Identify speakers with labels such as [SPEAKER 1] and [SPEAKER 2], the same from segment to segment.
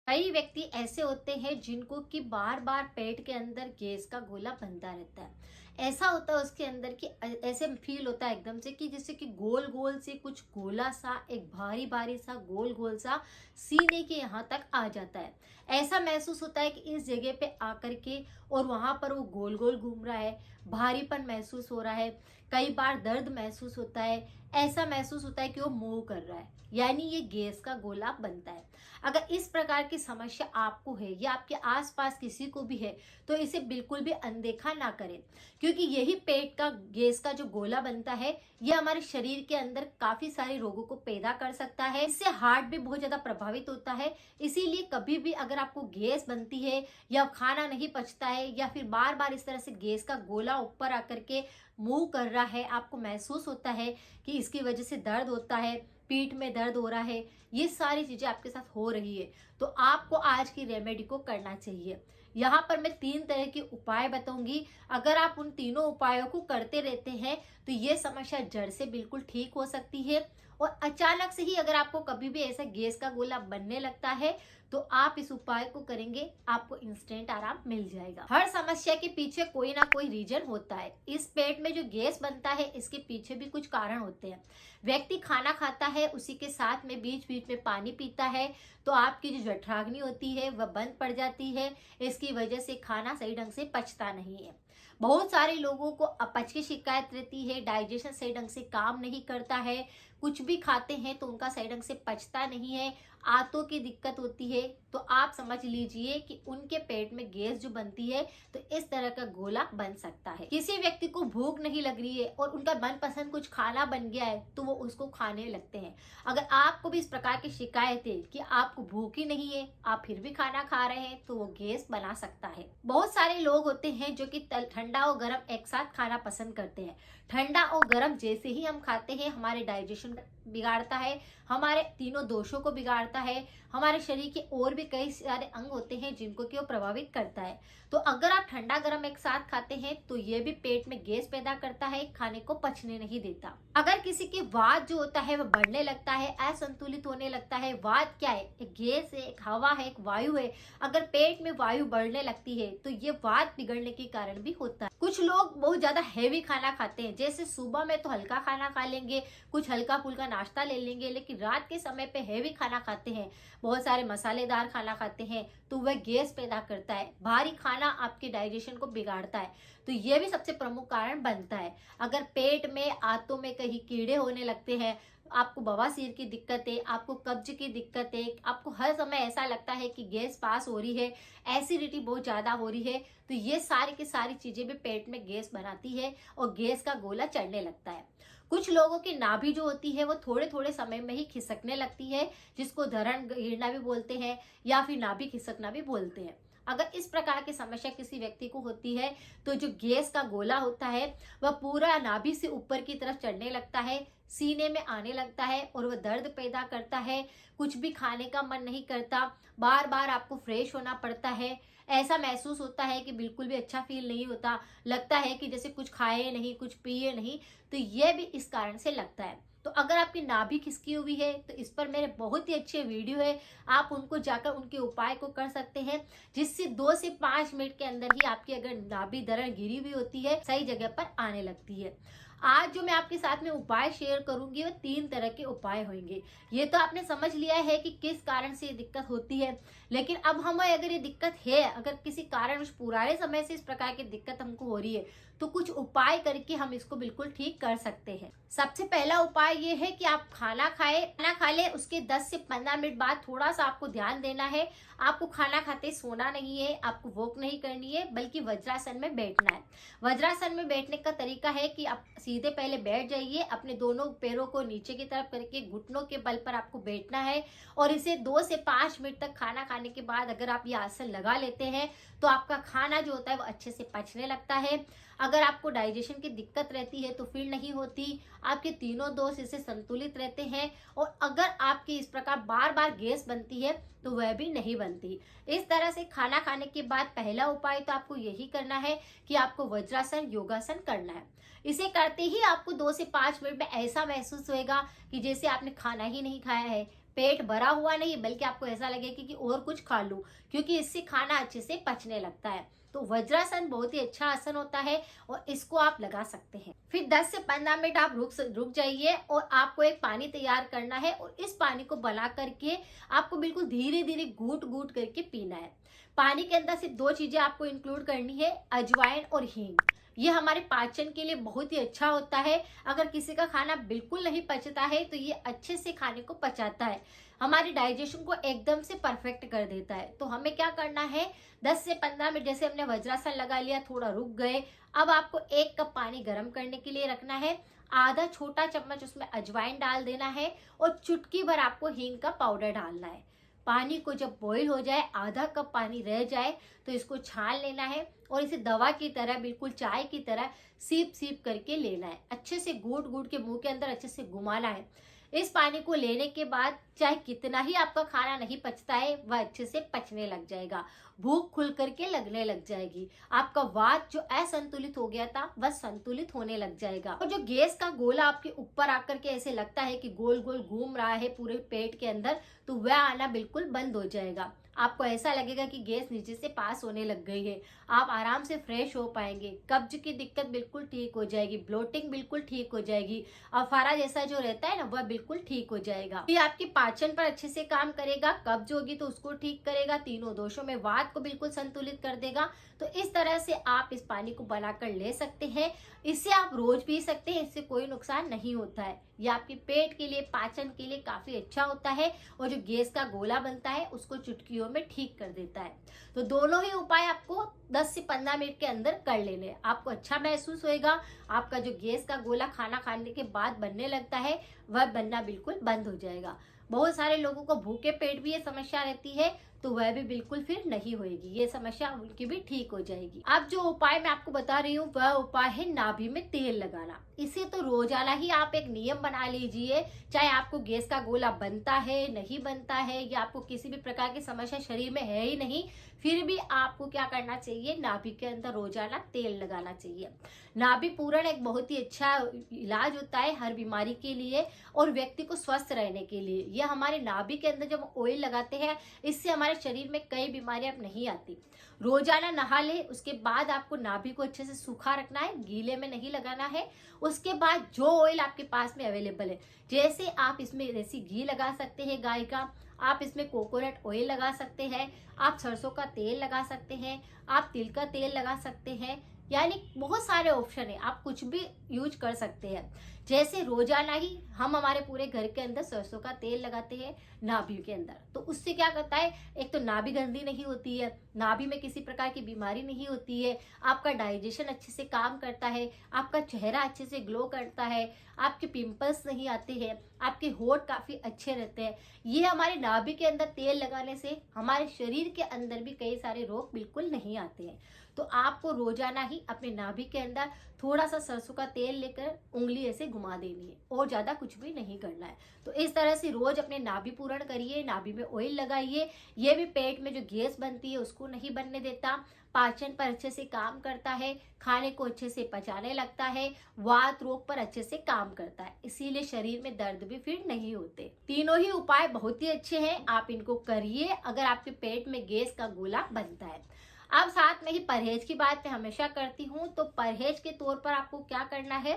[SPEAKER 1] कई व्यक्ति ऐसे होते हैं जिनको कि बार बार पेट के अंदर गैस का गोला बनता रहता है। ऐसा होता है उसके अंदर कि ऐसे फील होता है एकदम से कि जैसे कि गोल गोल से कुछ गोला सा, एक भारी भारी सा गोल गोल सा सीने के यहाँ तक आ जाता है। ऐसा महसूस होता है कि इस जगह पे आकर के और वहां पर वो गोल गोल घूम रहा है, भारीपन महसूस हो रहा है, कई बार दर्द महसूस होता है। ऐसा महसूस होता है कि वो मूव कर रहा है, यानी ये गैस का गोला बनता है। अगर इस प्रकार की समस्या आपको है या आपके आसपास किसी को भी है, तो इसे बिल्कुल भी अनदेखा ना करें, क्योंकि यही पेट का गैस का जो गोला बनता है, यह हमारे शरीर के अंदर काफी सारे रोगों को पैदा कर सकता है। इससे हार्ट भी बहुत ज्यादा प्रभावित होता है। इसीलिए कभी भी अगर आपको गैस बनती है या खाना नहीं पचता है या फिर बार बार इस तरह से गैस का गोला ऊपर आकर के मूव कर रहा है, आपको महसूस होता है कि इसकी वजह से दर्द होता है, पीठ में दर्द हो रहा है, ये सारी चीजें आपके साथ हो रही है, तो आपको आज की रेमेडी को करना चाहिए। यहाँ पर मैं 3 तरह के उपाय बताऊंगी। अगर आप उन तीनों उपायों को करते रहते हैं तो ये समस्या जड़ से बिल्कुल ठीक हो सकती है। और अचानक से ही अगर आपको कभी भी ऐसा गैस का गोला बनने लगता है, तो आप इस उपाय को करेंगे, आपको इंस्टेंट आराम मिल जाएगा। हर समस्या के पीछे कोई ना कोई रीजन होता है। इस पेट में जो गैस बनता है, इसके पीछे भी कुछ कारण होते हैं। व्यक्ति खाना खाता है, उसी के साथ में बीच बीच में पानी पीता है, तो आपकी जो जठराग्नि होती है वह बंद पड़ जाती है। इसकी वजह से खाना सही ढंग से पचता नहीं है। बहुत सारे लोगों को अपच की शिकायत रहती है, डाइजेशन सही ढंग से काम नहीं करता है, कुछ भी खाते हैं तो उनका सही ढंग से पचता नहीं है, आंतों की दिक्कत होती है। तो आप समझ लीजिए कि उनके पेट में गैस जो बनती है, तो इस तरह का गोला बन सकता है। किसी व्यक्ति को भूख नहीं लग रही है और उनका मनपसंद कुछ खाना बन गया है, तो वो उसको खाने लगते हैं। अगर आपको भी इस प्रकार की शिकायत है कि आपको भूख ही नहीं है, आप फिर भी खाना खा रहे हैं, तो वो गैस बना सकता है। बहुत सारे लोग होते हैं जो कि ठंडा और गर्म एक साथ खाना पसंद करते हैं। ठंडा और गर्म जैसे ही हम खाते हैं, हमारे डाइजेशन बिगाड़ता है, हमारे तीनों दोषों को बिगाड़ता है, हमारे शरीर के और भी कई सारे अंग होते हैं जिनको कि वो प्रभावित करता है। तो अगर आप ठंडा गर्म एक साथ खाते हैं, तो ये भी पेट में गैस पैदा करता है, खाने को पचने नहीं देता। अगर किसी की वात जो होता है वह बढ़ने लगता है, असंतुलित होने लगता है। वात क्या है? एक गैस है, एक हवा है, एक वायु है। अगर पेट में वायु बढ़ने लगती है, तो ये वात बिगड़ने के कारण भी होता है। कुछ लोग बहुत ज्यादा हैवी खाना खाते हैं, जैसे सुबह में तो हल्का खाना खा लेंगे, कुछ हल्का फुल्का नाश्ता ले लेंगे, लेकिन रात के समय पे हैवी खाना खाते हैं, बहुत सारे मसालेदार खाना खाते हैं, तो वह गैस पैदा करता है। भारी खाना आपके डाइजेशन को बिगाड़ता है, तो यह भी सबसे प्रमुख कारण बनता है। अगर पेट में, आंतों में कहीं कीड़े होने लगते हैं, आपको बवासीर की दिक्कत है, आपको कब्ज की दिक्कत है, आपको हर समय ऐसा लगता है कि गैस पास हो रही है, एसिडिटी बहुत ज्यादा हो रही है, तो ये सारी की सारी चीजें भी पेट में गैस बनाती है और गैस का गोला चढ़ने लगता है। कुछ लोगों की नाभि जो होती है वो थोड़े थोड़े समय में ही खिसकने लगती है, जिसको धरण गिरना भी बोलते हैं या फिर नाभि खिसकना भी बोलते हैं। अगर इस प्रकार की समस्या किसी व्यक्ति को होती है, तो जो गैस का गोला होता है वह पूरा नाभि से ऊपर की तरफ चढ़ने लगता है, सीने में आने लगता है और वह दर्द पैदा करता है। कुछ भी खाने का मन नहीं करता, बार बार आपको फ्रेश होना पड़ता है, ऐसा महसूस होता है कि बिल्कुल भी अच्छा फील नहीं होता, लगता है कि जैसे कुछ खाए नहीं, कुछ पिए नहीं, तो यह भी इस कारण से लगता है। तो अगर आपकी नाभि खिसकी हुई है, तो इस पर मेरे बहुत ही अच्छे वीडियो है, आप उनको जाकर उनके उपाय को कर सकते हैं, जिससे 2 से 5 मिनट के अंदर ही आपकी अगर नाभि दरड़ गिरी हुई होती है, सही जगह पर आने लगती है। आज जो मैं आपके साथ में उपाय शेयर करूंगी, वो 3 तरह के उपाय होंगे। ये तो आपने समझ लिया है कि किस कारण से ये दिक्कत होती है, लेकिन अब हमें अगर ये दिक्कत है, अगर किसी कारण पुराने समय से इस प्रकार की दिक्कत हमको हो रही है, तो कुछ उपाय करके हम इसको बिल्कुल ठीक कर सकते हैं। सबसे पहला उपाय ये है कि आप खाना खाएं, खाना खा ले, उसके 10 से 15 मिनट बाद थोड़ा सा आपको ध्यान देना है। आपको खाना खाते सोना नहीं है, आपको वॉक नहीं करनी है, बल्कि वज्रासन में बैठना है। वज्रासन में बैठने का तरीका है कि आप सीधे पहले बैठ जाइए, अपने दोनों पैरों को नीचे की तरफ करके घुटनों के बल पर आपको बैठना है, और इसे 2 से 5 मिनट तक खाना खाने के बाद अगर आप ये आसन लगा लेते हैं, तो आपका खाना जो होता है वो अच्छे से पचने लगता है। अगर आपको डाइजेशन की दिक्कत रहती है तो फिर नहीं होती, आपके तीनों दोष इससे संतुलित रहते हैं, और अगर आपकी इस प्रकार बार बार गैस बनती है, तो वह भी नहीं बनती। इस तरह से खाना खाने के बाद पहला उपाय तो आपको यही करना है कि आपको वज्रासन, योगासन करना है। इसे करते ही आपको 2 से 5 मिनट में ऐसा महसूस होएगा कि जैसे आपने खाना ही नहीं खाया है, पेट भरा हुआ नहीं बल्कि आपको ऐसा लगेगा कि और कुछ खा लूं, क्योंकि इससे खाना अच्छे से पचने लगता है। तो वज्रासन बहुत ही अच्छा आसन होता है और इसको आप लगा सकते हैं। फिर 10 से 15 मिनट आप रुक जाइए और आपको एक पानी तैयार करना है और इस पानी को बना करके आपको बिल्कुल धीरे धीरे घूट घूट करके पीना है। पानी के अंदर सिर्फ 2 चीजें आपको इंक्लूड करनी है, अजवाइन और हींग। ये हमारे पाचन के लिए बहुत ही अच्छा होता है। अगर किसी का खाना बिल्कुल नहीं पचता है तो ये अच्छे से खाने को पचाता है, हमारे डाइजेशन को एकदम से परफेक्ट कर देता है। तो हमें क्या करना है, 10 से 15 मिनट जैसे हमने वज्रासन लगा लिया, थोड़ा रुक गए, अब आपको 1 कप पानी गर्म करने के लिए रखना है, आधा छोटा चम्मच उसमें अजवाइन डाल देना है और चुटकी भर आपको हींग का पाउडर डालना है। पानी को जब बॉईल हो जाए, आधा कप पानी रह जाए तो इसको छान लेना है और इसे दवा की तरह, बिल्कुल चाय की तरह सीप सीप करके लेना है। अच्छे से घूट घूट के मुंह के अंदर अच्छे से घुमाना है। इस पानी को लेने के बाद चाहे कितना ही आपका खाना नहीं पचता है, वह अच्छे से पचने लग जाएगा, भूख खुल करके लगने लग जाएगी, आपका वात जो असंतुलित हो गया था वह संतुलित होने लग जाएगा। और जो गैस का गोला आपके ऊपर आकर के ऐसे लगता है कि गोल गोल घूम रहा है पूरे पेट के अंदर, तो वह आना बिल्कुल बंद हो जाएगा। आपको ऐसा लगेगा कि गैस नीचे से पास होने लग गई है, आप आराम से फ्रेश हो पाएंगे, कब्ज की दिक्कत बिल्कुल ठीक हो जाएगी, ब्लोटिंग बिल्कुल ठीक हो जाएगी, अफारा जैसा जो रहता है ना वह बिल्कुल ठीक हो जाएगा। ये आपके पाचन पर अच्छे से काम करेगा, कब्ज होगी तो उसको ठीक करेगा, तीनों दोषों में वात को बिल्कुल संतुलित कर देगा। तो इस तरह से आप इस पानी को बनाकर ले सकते हैं। इससे आप रोज पी सकते हैं, इससे कोई नुकसान नहीं होता है। ये आपके पेट के लिए, पाचन के लिए काफी अच्छा होता है और जो गैस का गोला बनता है उसको चुटकियों में ठीक कर देता है। तो दोनों ही उपाय आपको 10 से 15 मिनट के अंदर कर लेने हैं। आपको अच्छा महसूस होएगा, आपका जो गैस का गोला खाना खाने के बाद बनने लगता है वह बनना बिल्कुल बंद हो जाएगा। बहुत सारे लोगों को भूखे पेट भी ये समस्या रहती है, तो वह भी बिल्कुल फिर नहीं होगी, ये समस्या उनकी भी ठीक हो जाएगी। अब जो उपाय मैं आपको बता रही हूँ वह उपाय है नाभि में तेल लगाना। इसे तो रोजाना ही आप एक नियम बना लीजिए, चाहे आपको गैस का गोला बनता है, नहीं बनता है, या आपको किसी भी प्रकार की समस्या शरीर में है ही नहीं, फिर भी आपको क्या करना चाहिए, नाभि के अंदर रोजाना तेल लगाना चाहिए। नाभि पूरण एक बहुत ही अच्छा इलाज होता है हर बीमारी के लिए और व्यक्ति को स्वस्थ रहने के लिए। यह हमारे नाभि के अंदर जब ऑयल लगाते हैं, इससे हमारे शरीर में कई बीमारियां अब नहीं आती। रोजाना नहा ले, उसके बाद आपको नाभि को अच्छे से सूखा रखना है, गीले में नहीं लगाना है। उसके बाद जो ऑयल आपके पास में अवेलेबल है, जैसे आप इसमें देसी घी लगा सकते हैं गाय का, आप इसमें कोकोनट ऑयल लगा सकते हैं, आप सरसों का तेल लगा सकते हैं, आप तिल का तेल लगा सकते हैं, यानी बहुत सारे ऑप्शन है, आप कुछ भी यूज कर सकते हैं। जैसे रोजाना ही हम हमारे पूरे घर के अंदर सरसों का तेल लगाते हैं नाभि के अंदर, तो उससे क्या करता है, एक तो नाभि गंदी नहीं होती है, नाभि में किसी प्रकार की बीमारी नहीं होती है, आपका डाइजेशन अच्छे से काम करता है, आपका चेहरा अच्छे से ग्लो करता है, आपके पिंपल्स नहीं आते हैं, आपके होठ काफी अच्छे रहते हैं। ये हमारे नाभि के अंदर तेल लगाने से हमारे शरीर के अंदर भी कई सारे रोग बिल्कुल नहीं आते हैं। तो आपको रोजाना ही अपने नाभि के अंदर थोड़ा सा सरसों का तेल लेकर उंगली ऐसे घुमा देनी है और ज्यादा कुछ भी नहीं करना है। तो इस तरह से रोज अपने नाभि पूरण करिए, नाभि में ऑयल लगाइए। ये भी पेट में जो गैस बनती है उसको नहीं बनने देता, पाचन पर अच्छे से काम करता है, खाने को अच्छे से पचाने लगता है, वात रोग पर अच्छे से काम करता है, इसीलिए शरीर में दर्द भी फिर नहीं होते। तीनों ही उपाय बहुत ही अच्छे हैं, आप इनको करिए अगर आपके पेट में गैस का गोला बनता है। अब साथ में ही परहेज की बात मैं हमेशा करती हूँ, तो परहेज के तौर पर आपको क्या करना है,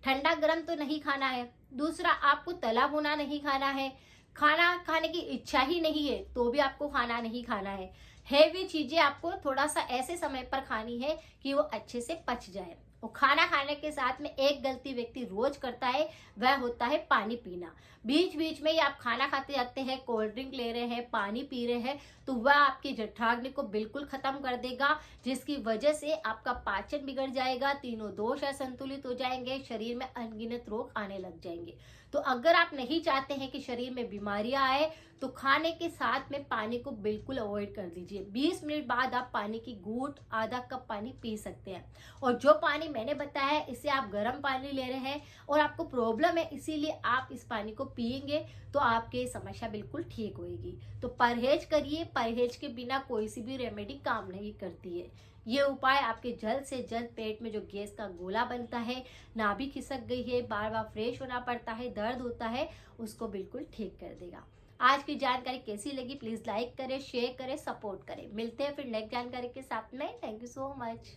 [SPEAKER 1] ठंडा गर्म तो नहीं खाना है, दूसरा आपको तला भुना नहीं खाना है, खाना खाने की इच्छा ही नहीं है तो भी आपको खाना नहीं खाना है। हैवी चीजें आपको थोड़ा सा ऐसे समय पर खानी है कि वो अच्छे से पच जाए। और खाना खाने के साथ में एक गलती व्यक्ति रोज करता है, वह होता है पानी पीना। बीच बीच में ही आप खाना खाते जाते हैं, कोल्ड ड्रिंक ले रहे हैं, पानी पी रहे हैं, तो वह आपकी जठराग्नि को बिल्कुल खत्म कर देगा, जिसकी वजह से आपका पाचन बिगड़ जाएगा, तीनों दोष असंतुलित हो जाएंगे, शरीर में अनगिनत रोग आने लग जाएंगे। तो अगर आप नहीं चाहते हैं कि शरीर में बीमारियां आए, तो खाने के साथ में पानी को बिल्कुल अवॉइड कर दीजिए। 20 मिनट बाद आप पानी की घूंट, आधा कप पानी पी सकते हैं। और जो पानी मैंने बताया है, इससे आप गर्म पानी ले रहे हैं और आपको प्रॉब्लम है, इसीलिए आप इस पानी को पिएंगे तो आपकी समस्या बिल्कुल ठीक होगी। तो परहेज करिए, परहेज के बिना कोई सी भी रेमेडी काम नहीं करती है। ये उपाय आपके जल्द से जल्द पेट में जो गैस का गोला बनता है, नाभि खिसक गई है, बार बार फ्रेश होना पड़ता है, दर्द होता है, उसको बिल्कुल ठीक कर देगा। आज की जानकारी कैसी लगी प्लीज लाइक करें, शेयर करें, सपोर्ट करें। मिलते हैं फिर नेक्स्ट जानकारी के साथ में। Thank you so much.